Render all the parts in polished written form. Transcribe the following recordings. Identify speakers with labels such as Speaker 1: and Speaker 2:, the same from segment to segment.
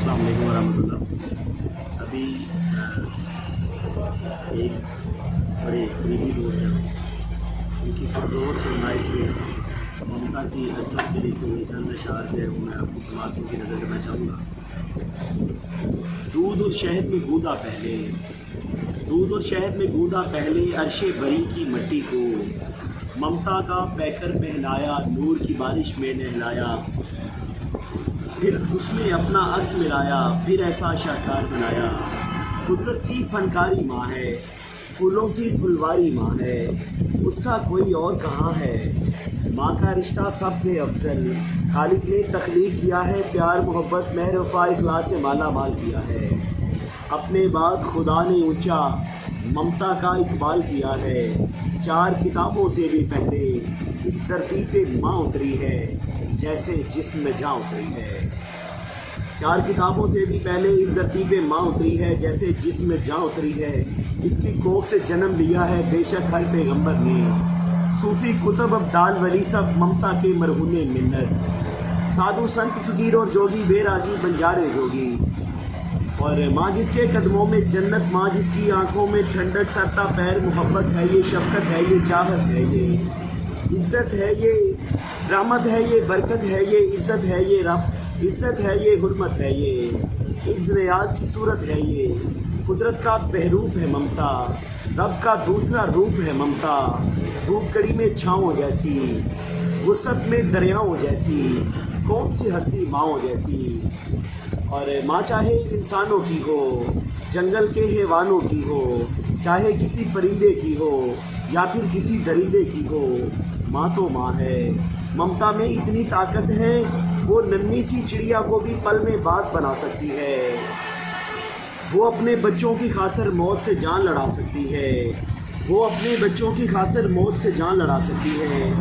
Speaker 1: السلام علیکم ورحمۃ اللہ۔ ابھی ایک بڑے قریبی دوست ہیں، ان کی پرزور فرمائش میں ممتا کی عصمت کے لکھے ہوئے چند اشعار جو ہے وہ میں آپ کی سماعتوں کی نظر کرنا چاہوں گا۔ دودھ اور شہد میں گودا پہلے، دودھ اور شہد میں گودا پہلے، عرش بری کی مٹی کو ممتا کا پیکر پہنایا، نور کی بارش میں نہلایا، پھر اس میں اپنا عکس ملایا، پھر ایسا شاہکار بنایا۔ قدرت کی فنکاری ماں ہے، پھولوں کی پھلواری ماں ہے، اس کا کوئی اور کہاں ہے؟ ماں کا رشتہ سب سے افضل، خالق نے تخلیق کیا ہے، پیار محبت مہر وفا اخلاص سے مالا مال کیا ہے۔ اپنے بعد خدا نے اونچا ممتا کا اقبال کیا ہے، چار کتابوں سے بھی پہلے اس دھرتی پہ ماں اتری ہے، جیسے جسم میں جاں اتری ہے۔ چار کتابوں سے بھی پہلے اس دھرتی پہ ماں اتری ہے، جیسے جسم میں جاں اتری ہے۔ اس کی کوکھ سے جنم لیا ہے بے شک ہر پیغمبر نے، صوفی کتب ابدال ولی سب ممتا کے مرہون منت، سادھو سنت فقیر اور جوگی بے راگی بنجارے جوگی۔ اور ماں جس کے قدموں میں جنت، ماں جس کی آنکھوں میں ٹھنڈک، سرتا پیر محبت ہے، یہ شفقت ہے، یہ چاہت ہے، یہ عزت ہے، یہ رحمت ہے، یہ برکت ہے، یہ عزت ہے، یہ عزت ہے، یہ حرمت ہے، یہ عز ریاض کی صورت ہے، یہ قدرت کا بہروپ ہے ممتا، رب کا دوسرا روپ ہے ممتا، دھوپ کڑی میں چھاؤں جیسی، وسعت میں دریاؤں جیسی، کون سی ہستی ماؤں جیسی۔ اور ماں چاہے انسانوں کی ہو، جنگل کے حیوانوں کی ہو، چاہے کسی پرندے کی ہو یا پھر کسی درندے کی ہو، ماں تو ماں ہے۔ ممتا میں اتنی طاقت ہے، وہ ننھی سی چڑیا کو بھی پل میں باز بنا سکتی ہے، وہ اپنے بچوں کی خاطر موت سے جان لڑا سکتی ہے، وہ اپنے بچوں کی خاطر موت سے جان لڑا سکتی ہے،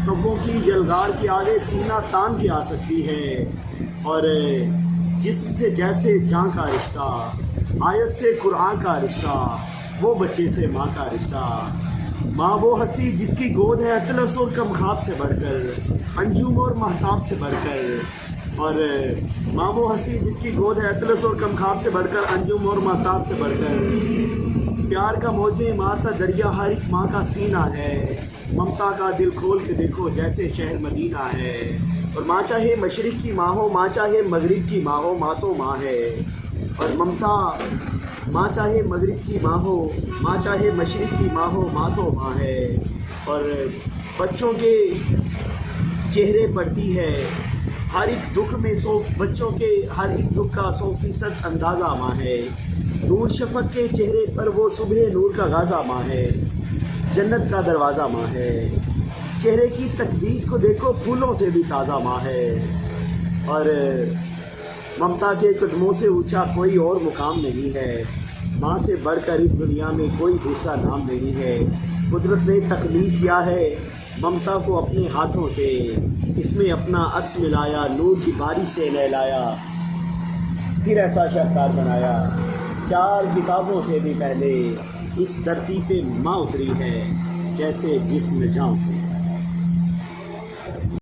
Speaker 1: کبوں کی یلغار کے آگے سینہ تان کے آ سکتی ہے۔ اور جسم سے جیسے جاں کا رشتہ، آیت سے قرآن کا رشتہ، وہ بچے سے ماں کا رشتہ۔ ماں وہ ہستی جس کی گود ہے اطلس اور کمخاب سے بڑھ کر، انجم اور مہتاب سے بڑھ کر۔ اور ماں وہ ہستی جس کی گود ہے اطلس اور کمخاب سے بڑھ کر، انجم اور مہتاب سے بڑھ کر۔ پیار کا موجیں مارتا دریا ہر ایک ماں کا سینہ ہے، ممتا کا دل کھول کے دیکھو جیسے شہر مدینہ ہے۔ اور ماں چاہے مشرق کی ماں ہو، ماں چاہے مغرب کی ماں ہو، ماں تو ماں ہے۔ اور ممتا ماں چاہے مغرب کی ماں ہو، ماں چاہے مشرق کی ماں ہو، ماں تو ماں ہے۔ اور بچوں کے چہرے پڑتی ہے ہر ایک دکھ میں، بچوں کے ہر ایک دکھ کا 100% اندازہ ماں ہے۔ نور شفق کے چہرے پر وہ صبح نور کا غازہ ماں ہے، جنت کا دروازہ ماں ہے۔ چہرے کی تقدیس کو دیکھو پھولوں سے بھی تازہ ماں ہے۔ اور ممتا کے قدموں سے اونچا کوئی اور مقام نہیں ہے، ماں سے بڑھ کر اس دنیا میں کوئی دوسرا نام نہیں ہے۔ قدرت نے تخلیق کیا ہے ممتا کو اپنے ہاتھوں سے، اس میں اپنا عکس ملایا، نور کی بارش سے نہلایا، پھر ایسا شاہکار بنایا۔ چار کتابوں سے بھی پہلے اس دھرتی پہ ماں اتری ہے، جیسے جسم جاں۔